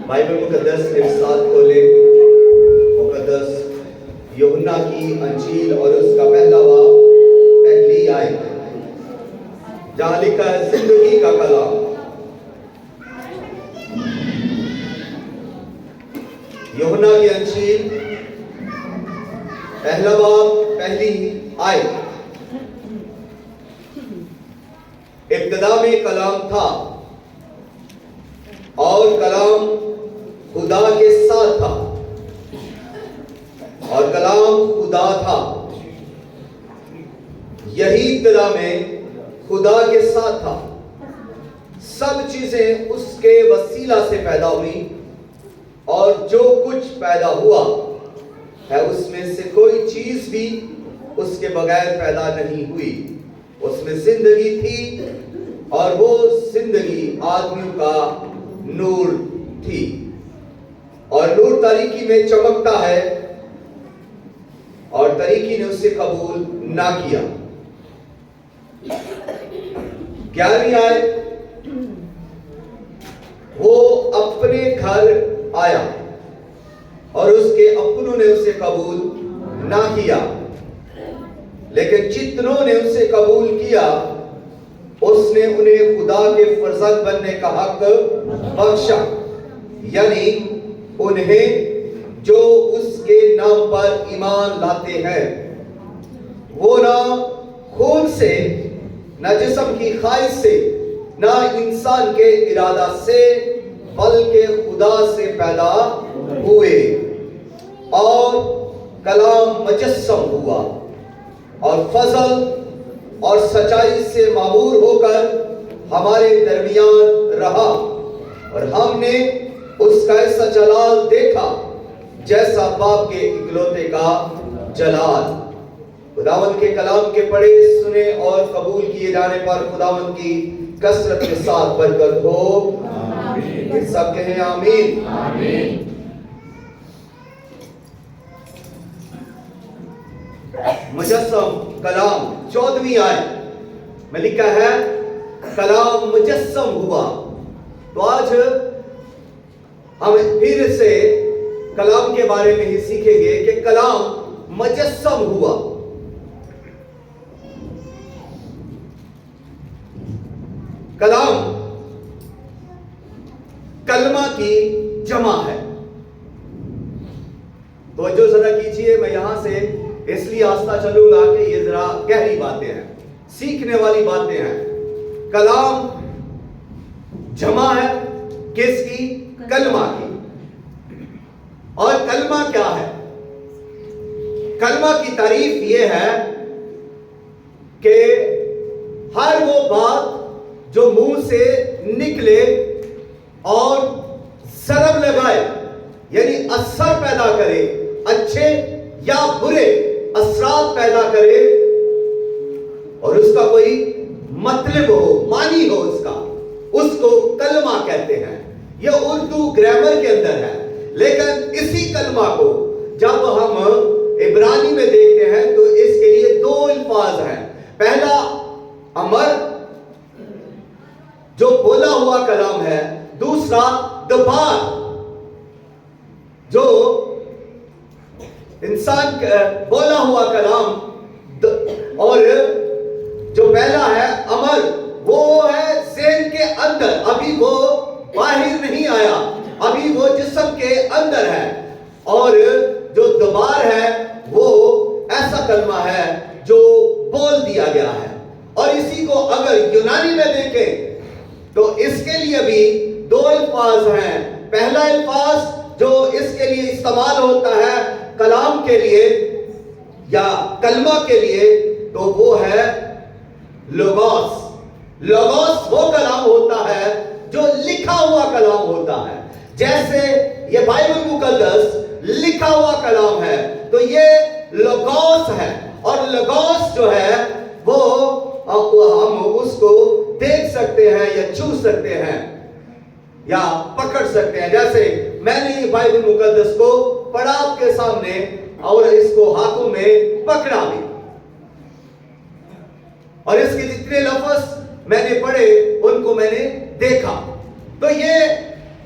Bible مقدس کے ساتھ کھولے مقدس یوحنا کی انجیل اور اس کا پہلا باب پہلی آیت جہاں لکھا ہے زندگی کا کلام۔ یوحنا کی انجیل پہلا باب پہلی آیت۔ ابتدا میں کلام تھا اور کلام خدا کے ساتھ تھا اور کلام خدا تھا۔ یہی ابتدا میں خدا کے ساتھ تھا۔ سب چیزیں اس کے وسیلہ سے پیدا ہوئی اور جو کچھ پیدا ہوا ہے اس میں سے کوئی چیز بھی اس کے بغیر پیدا نہیں ہوئی۔ اس میں زندگی تھی اور وہ زندگی آدمیوں کا نور تھی اور نور تاریکی میں چمکتا ہے اور تاریکی نے اسے قبول نہ کیا۔ 11ویں آیت، وہ اپنے گھر آیا اور اس کے اپنوں نے اسے قبول نہ کیا، لیکن جتنوں نے اسے قبول کیا اس نے انہیں خدا کے فرزند بننے کا حق بخشا، یعنی انہیں جو اس کے نام پر ایمان لاتے ہیں۔ وہ نہ خون سے، نہ جسم کی خواہش سے، نہ انسان کے ارادہ سے، بلکہ خدا سے پیدا ہوئے اور کلام مجسم ہوا اور فضل اور سچائی سے معمور ہو کر ہمارے درمیان رہا، اور ہم نے اس کا ایسا جلال دیکھا جیسا باپ کے اکلوتے کا جلال۔ خداوند کے کلام کے پڑھے، سنے اور قبول کیے جانے پر خداوند کی کثرت کے ساتھ برکت ہو۔ آمین۔ سب کہیں آمین۔ آمین۔ مجسم کلام 14ویں آیت میں لکھا ہے کلام مجسم ہوا۔ تو آج ہم پھر سے کلام کے بارے میں ہی سیکھیں گے کہ کلام مجسم ہوا۔ کلام کلمہ کی جمع ہے۔ توجہ ذرا کیجئے، میں یہاں سے اس لیے آستہ چلوں گا کہ یہ ذرا گہری باتیں ہیں، سیکھنے والی باتیں ہیں۔ کلام جمع ہے کس کی؟ کلمہ کی۔ اور کلمہ کیا ہے؟ کلمہ کی تعریف یہ ہے کہ ہر وہ بات جو منہ سے نکلے اور ضرب لگائے، یعنی اثر پیدا کرے، اچھے یا برے اثرات پیدا کرے، اور اس کا کوئی مطلب ہو، معنی ہو اس کو کلمہ کہتے ہیں۔ یہ اردو گرامر کے اندر ہے، لیکن اسی کلمہ کو جب ہم عبرانی میں دیکھتے ہیں تو اس کے لیے دو الفاظ ہیں۔ پہلا امر جو بولا ہوا کلام ہے، دوسرا دبار جو انسان بولا ہوا کلام، اور جو پہلا ہے امر وہ ہے ذہن کے اندر، ابھی وہ باہر نہیں آیا، ابھی وہ جسم کے اندر ہے، اور جو دبار ہے وہ ایسا کلمہ ہے جو بول دیا گیا ہے۔ اور اسی کو اگر یونانی میں دیکھیں تو اس کے لیے بھی دو الفاظ ہیں۔ پہلا الفاظ جو اس کے لیے استعمال ہوتا ہے کلام کے لیے یا کلمہ کے لیے، تو وہ ہے لوگوس۔ لوگوس وہ کلام ہوتا ہے جو لکھا ہوا کلام ہوتا ہے۔ جیسے یہ بائبل مقدس لکھا ہوا کلام ہے تو یہ لوگوس ہے، اور لوگوس جو ہے وہ ہم اس کو دیکھ سکتے ہیں یا چھو سکتے ہیں یا پکڑ سکتے ہیں۔ جیسے میں نے یہ بائبل مقدس کو پڑھا آپ کے سامنے اور اس کو ہاتھوں میں پکڑا بھی، اور اس کے جتنے لفظ میں نے پڑھے ان کو میں نے دیکھا۔ تو یہ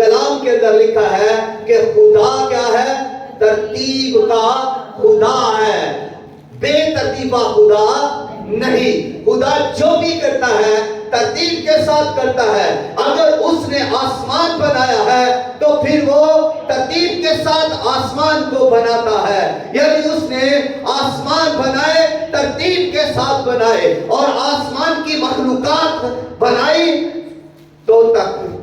کلام کے اندر لکھا ہے کہ خدا کیا ہے؟ ترتیب کا خدا ہے، بے ترتیبہ خدا نہیں۔ خدا جو بھی کرتا ہے ترتیب کے ساتھ کرتا ہے۔ اگر اس نے آسمان بنایا ہے تو پھر وہ ترتیب کے ساتھ آسمان کو بناتا ہے، یعنی اس نے آسمان بنائے ترتیب کے ساتھ بنائے، اور آسمان کی مخلوقات بنائی تو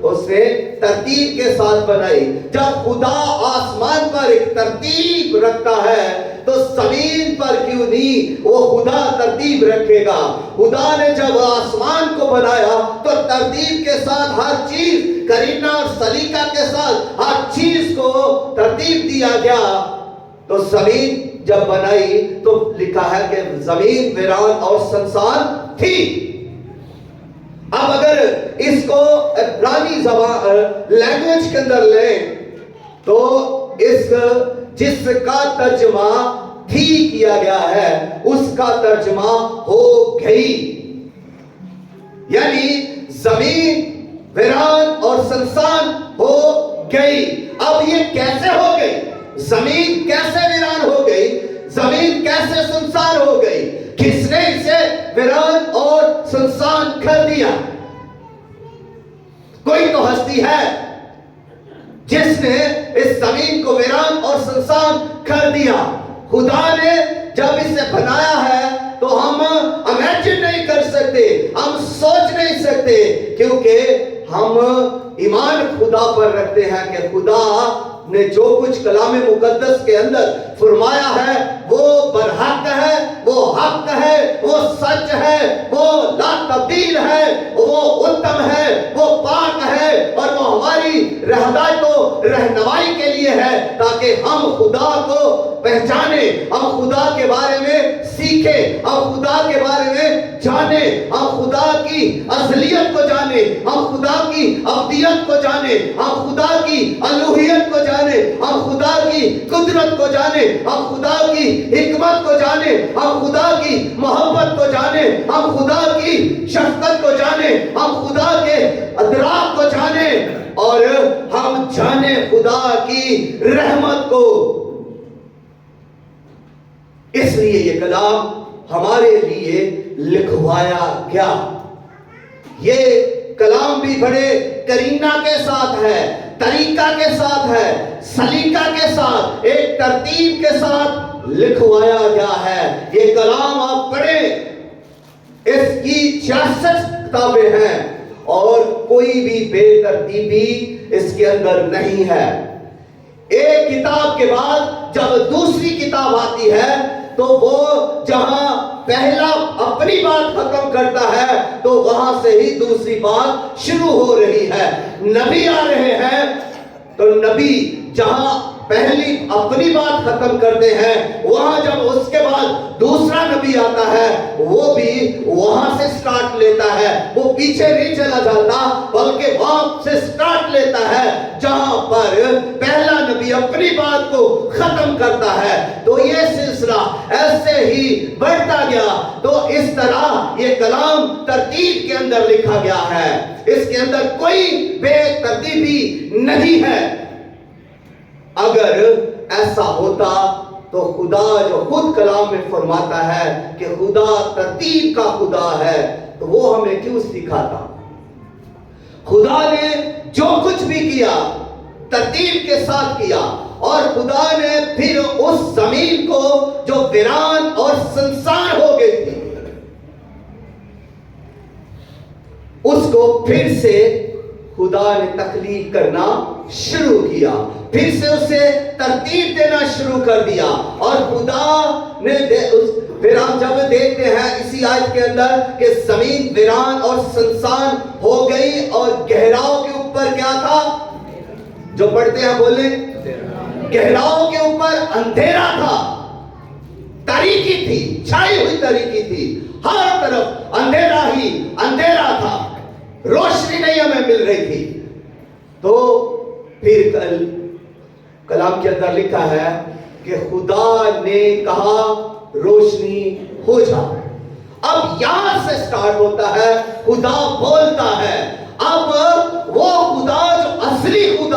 اس نے ترتیب کے ساتھ بنائی۔ جب خدا آسمان پر ایک ترتیب رکھتا ہے تو زمین پر کیوں نہیں وہ خدا ترتیب رکھے گا؟ خدا نے جب آسمان کو بنایا تو ترتیب کے ساتھ ہر چیز، قرینہ اور سلیقہ کے ساتھ ہر چیز کو ترتیب دیا گیا۔ تو زمین جب بنائی تو لکھا ہے کہ زمین ویران اور سنسان تھی۔ اب اگر اس کو عبرانی زبان لینگویج کے اندر لیں تو اس جس کا ترجمہ تھی کیا گیا ہے اس کا ترجمہ ہو گئی، یعنی زمین ویران اور سنسان ہو گئی۔ اب یہ کیسے ہو گئی؟ زمین کیسے ویران ہو گئی؟ زمین کیسے سنسان ہو گئی؟ کس نے اسے ویران اور سنسان کر دیا؟ کوئی تو ہستی ہے جس نے اس زمین کو ویران اور سنسان کر دیا۔ خدا نے جب اسے بنایا ہے تو ہم امیجن نہیں کر سکتے، ہم سوچ نہیں سکتے، کیونکہ ہم ایمان خدا پر رکھتے ہیں کہ خدا نے جو کچھ کلام مقدس کے اندر فرمایا ہے وہ برحق ہے، وہ حق ہے، وہ سچ ہے، وہ لا تبدیل ہے، وہ اتم ہے، وہ پاک ہے، اور وہ ہماری ہدایت و رہنمائی کے لیے ہے، تاکہ ہم خدا کو پہچانیں، ہم خدا کے بارے میں سیکھیں، ہم خدا کے بارے میں جانیں، ہم خدا کی اصلیت کو جانیں، ہم خدا کی ابدیت کو جانیں، ہم خدا کی الوہیت کو جانیں، ہم خدا کی قدرت کو جانیں، ہم خدا کی حکمت کو جانیں، ہم خدا کی محبت کو جانیں، ہم خدا کی شفقت کو جانیں، ہم خدا کے ادراک کو جانیں، اور ہم جانیں خدا کی رحمت کو۔ اس لیے یہ کلام ہمارے لیے لکھوایا گیا۔ یہ کلام بھی بڑے قرینہ کے ساتھ ہے، طریقہ کے ساتھ ہے، سلیقہ کے ساتھ، ایک ترتیب کے ساتھ لکھوایا گیا ہے۔ یہ کلام آپ پڑھیں، اس کی 66 کتابیں ہیں اور کوئی بھی بے ترتیبی اس کے اندر نہیں ہے۔ ایک کتاب کے بعد جب دوسری کتاب آتی ہے تو وہ جہاں پہلا اپنی بات ختم کرتا ہے تو وہاں سے ہی دوسری بات شروع ہو رہی ہے۔ نبی آ رہے ہیں تو نبی جہاں پہلی اپنی بات ختم کرتے ہیں، وہاں جب اس کے بعد دوسرا نبی آتا ہے وہ بھی وہاں سے سٹارٹ لیتا ہے، وہ پیچھے نہیں چلا جاتا بلکہ وہاں سے سٹارٹ لیتا ہے جہاں پر پہلا نبی اپنی بات کو ختم کرتا ہے۔ تو یہ سلسلہ ایسے ہی بڑھتا گیا، تو اس طرح یہ کلام ترتیب کے اندر لکھا گیا ہے، اس کے اندر کوئی بے ترتیبی نہیں ہے۔ اگر ایسا ہوتا تو خدا جو خود کلام میں فرماتا ہے کہ خدا ترتیب کا خدا ہے، تو وہ ہمیں کیوں سکھاتا؟ خدا نے جو کچھ بھی کیا ترتیب کے ساتھ کیا، اور خدا نے پھر اس زمین کو جو ویران اور سنسان ہو گئی تھی اس کو پھر سے خدا نے تخلیق کرنا شروع کیا، پھر سے اسے ترتیب دینا شروع کر دیا۔ اور خدا نے پھر ہم جب دیکھتے ہیں اسی آیت کے اندر کہ زمین ویران اور سنسان ہو گئی، اور گہراؤں کے اوپر کیا تھا؟ جو پڑھتے ہیں بولیں، گہراؤں کے اوپر اندھیرا تھا، تاریکی تھی، چھائی ہوئی تاریکی تھی، ہر طرف اندھیرا ہی اندھیرا تھا، روشنی نہیں ہمیں مل رہی تھی۔ تو پھر کلام کے اندر لکھا ہے کہ خدا نے کہا روشنی ہو جا۔ اب یہاں سے سٹارٹ ہوتا ہے، خدا بولتا ہے۔ اب وہ خدا جو اصلی خدا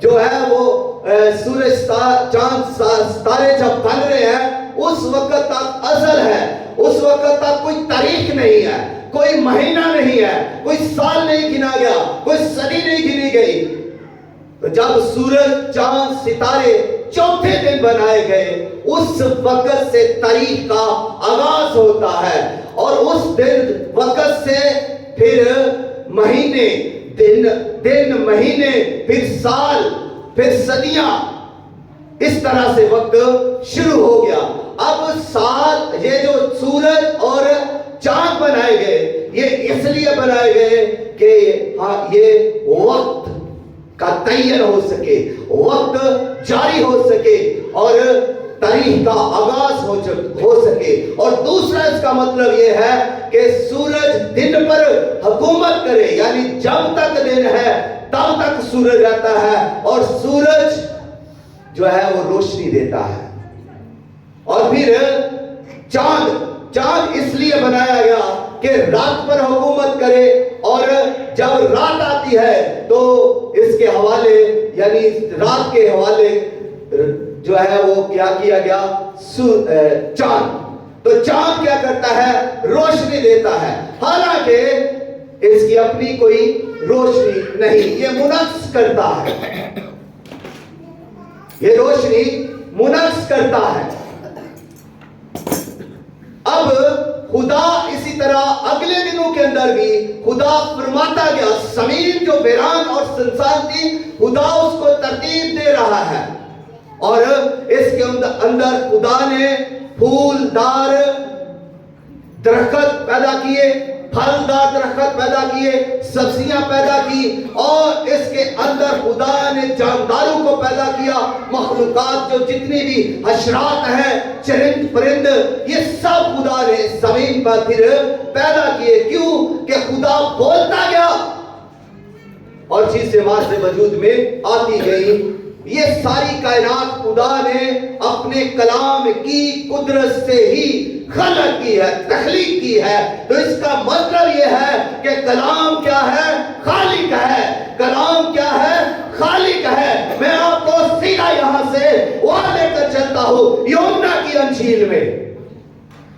جو ہے وہ سورج چاند ستارے جب بن رہے ہیں اس وقت تک ازل ہے، اس وقت تک کوئی تاریخ نہیں ہے، کوئی مہینہ نہیں ہے، کوئی سال نہیں گنا گیا، کوئی صدی نہیں گنی گئی. تو جب سورج چاند ستارے چوتھے دن بنائے گئے اس وقت سے تاریخ کا آغاز ہوتا ہے، اور اس دن وقت سے پھر مہینے، دن مہینے، پھر سال، پھر صدیاں، اس طرح سے وقت شروع ہو گیا. اب سال، یہ جو سورج اور چاند بنائے گئے یہ اس لیے بنائے گئے کہ یہ وقت کا تعین ہو سکے، وقت جاری ہو سکے اور تاریخ کا آغاز ہو سکے. اور دوسرا اس کا مطلب یہ ہے کہ سورج دن پر حکومت کرے، یعنی جب تک دن ہے تب تک سورج رہتا ہے، اور سورج جو ہے وہ روشنی دیتا ہے. اور پھر چاند اس لیے بنایا گیا کہ رات پر حکومت کرے، اور جب رات آتی ہے تو اس کے حوالے، یعنی رات کے حوالے جو ہے وہ کیا کیا گیا، چاند. تو چاند کیا کرتا ہے، روشنی دیتا ہے، حالانکہ اس کی اپنی کوئی روشنی نہیں، یہ منعکس کرتا ہے، یہ روشنی منعکس کرتا ہے. اب خدا اسی طرح اگلے دنوں کے اندر بھی خدا فرماتا گیا، زمین جو ویران اور سنسان تھی خدا اس کو ترتیب دے رہا ہے، اور اس کے اندر خدا نے پھولدار درخت پیدا کیے، پھلدار درخت پیدا کیے، سبزیاں پیدا کی، اور اس کے اندر خدا نے جانداروں کو پیدا کیا، مخلوقات جو جتنی بھی حشرات ہیں، چرند پرند، یہ سب خدا نے زمین پر پھر پیدا کیے. کیوں کہ خدا بولتا گیا اور چیزیں ماضی وجود میں آتی گئی. یہ ساری کائنات خدا نے اپنے کلام کی قدرت سے ہی خلق کی ہے، تخلیق کی ہے. تو اس کا مطلب یہ ہے کہ کلام کیا ہے، خالق ہے. کلام کیا ہے، خالق ہے. میں آپ کو سیدھا یہاں سے وہ لے کر چلتا ہوں یوحنا کی انجیل میں،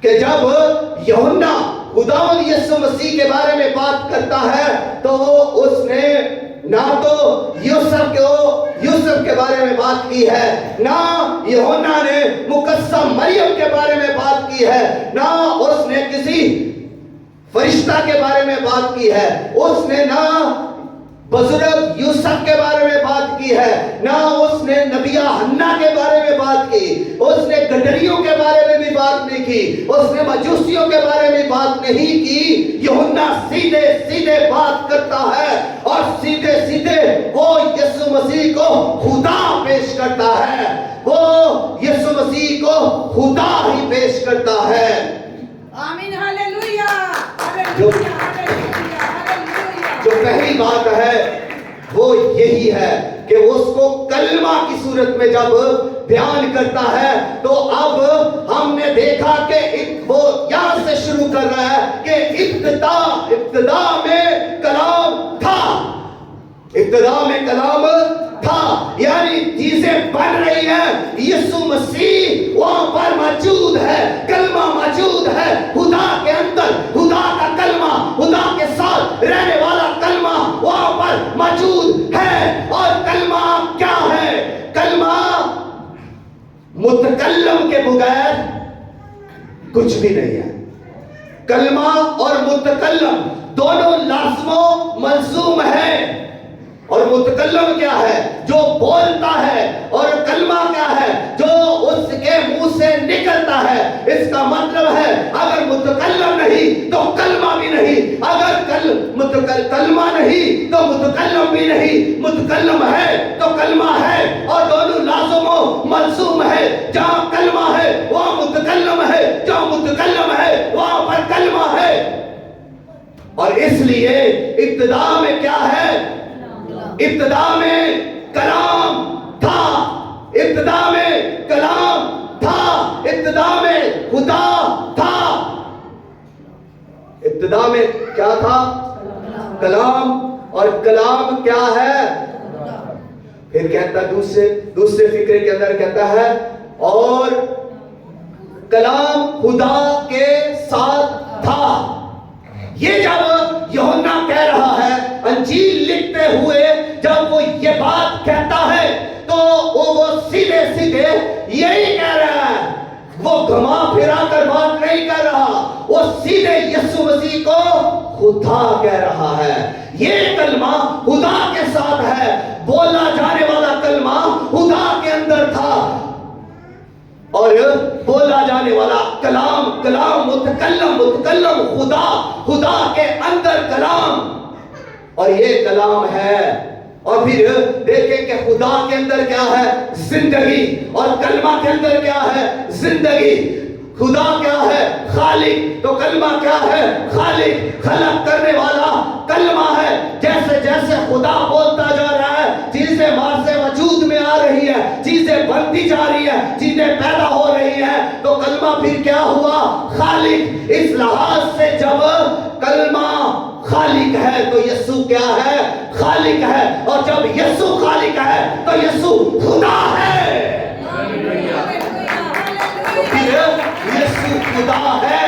کہ جب یوحنا خداوند یسوع مسیح کے بارے میں بات کرتا ہے تو اس نے نہ تو یوسف کے بارے میں بات کی ہے، نہ یوحنا نے مقدسہ مریم کے بارے میں بات کی ہے، نہ اس نے کسی فرشتہ کے بارے میں بات کی ہے، اس نے نہ بزرگ یوسف کے بارے میں بات کی ہے، نہ اس نے نبیہ حنا کے بارے میں بات کی، اس نے گڈریوں کے بارے میں بھی بات نہیں کی، اس نے مجوسیوں کے بارے میں بات نہیں کی. یوحنا سیدھے سیدھے بات کرتا ہے، اور سیدھے سیدھے وہ یسوع مسیح کو خدا پیش کرتا ہے، وہ یسوع مسیح کو خدا ہی پیش کرتا ہے. آمین، ہاللویا، جو ہاللویا. جو پہلی بات ہے وہ یہی ہے کہ اس کو کلمہ کی صورت میں جب بیان کرتا ہے تو اب ہم نے دیکھا کہ وہ یہاں سے شروع کر رہا ہے کہ ابتدا میں کلام تھا، ابتدا میں کلام تھا، یعنی چیزیں بن رہی ہیں، یسوع مسیح وہاں پر موجود ہے، کلمہ موجود ہے خدا کے اندر، خدا کا کلمہ، خدا کے ساتھ رہنے والا کلمہ وہاں پر موجود ہے. اور کلمہ کیا ہے؟ کلمہ متکلم کے بغیر کچھ بھی نہیں ہے. کلمہ اور متکلم دونوں لازم و ملزوم ہے. اور متکلم کیا ہے؟ جو بولتا ہے، اور کلمہ کیا ہے؟ جو اس کے منہ سے نکلتا ہے. اس کا مطلب ہے اگر متکلم نہیں تو کلمہ بھی نہیں، اگر کلمہ نہیں تو متکلم بھی نہیں، متکلم ہے تو کلمہ ہے، اور دونوں لازم و ملزوم ہے. جہاں کلمہ ہے وہاں متکلم ہے، جہاں متکلم ہے وہاں پر کلمہ ہے. اور اس لیے ابتدا میں کیا ہے؟ ابتدا میں کلام تھا، ابتدا میں کلام تھا، ابتدا میں خدا تھا. ابتدا میں کیا تھا؟ کلام. اور کلام کیا ہے؟ پھر کہتا دوسرے فکرے کے اندر کہتا ہے اور کلام خدا کے ساتھ تھا. یہ جب یوحنا کہہ رہا ہے انجیل لکھتے ہوئے جب وہ یہ بات کہتا ہے تو وہ سیدھے یہی کہہ رہا ہے. وہ گھما پھرا کر بات نہیں کر رہا, وہ سیدھے یسوع مسیح کو خدا کہہ رہا ہے. یہ کلمہ خدا کے ساتھ ہے, بولا جانے والا کلمہ خدا کے اندر تھا, اور بولا جانے والا کلام متکلم خدا کے اندر کلام, اور یہ کلام ہے. اور پھر دیکھیں کہ خدا کے اندر کیا ہے, زندگی, اور کلمہ کے اندر کیا ہے, زندگی. خدا کیا ہے, خالق, تو کلمہ کیا ہے, خالق, خلق کرنے والا کلمہ ہے. جیسے جیسے خدا بولتا جا رہا ہے چیزیں باہر سے وجود میں آ رہی ہے, چیزیں بنتی جا رہی ہے, چیزیں پیدا ہو رہی ہیں, تو کلمہ پھر کیا ہوا, خالق. اس لحاظ سے جب کلمہ خالق ہے تو یسوع کیا ہے, خالق ہے, اور جب یسوع خالق ہے تو یسوع خدا ہے. تو پھر یسوع خدا ہے.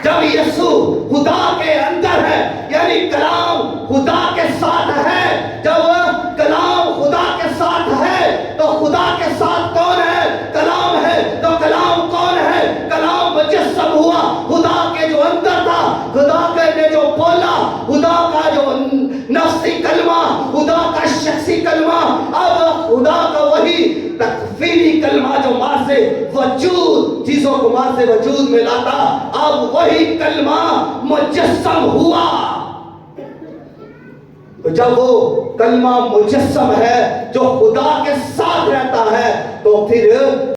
جب یسوع خدا کے اندر ہے یعنی کلام خدا کے ساتھ ہے, جب کلام خدا کے ساتھ ہے تو خدا کے ساتھ کون ہے, کلام ہے. تو کلام کون ہے, کلام مجسم ہوا, خدا کے جو اندر تھا, خدا کے نے جو بولا, خدا کا جو نفسی کلمہ, خدا کا شخصی کلمہ, اب خدا کا وہی تکفیری کلمہ جو ماں سے وجود, چیزوں کو ماں سے وجود میں لاتا, اب وہی کلمہ مجسم ہوا. تو جب وہ کلمہ مجسم ہے جو خدا کے ساتھ رہتا ہے تو پھر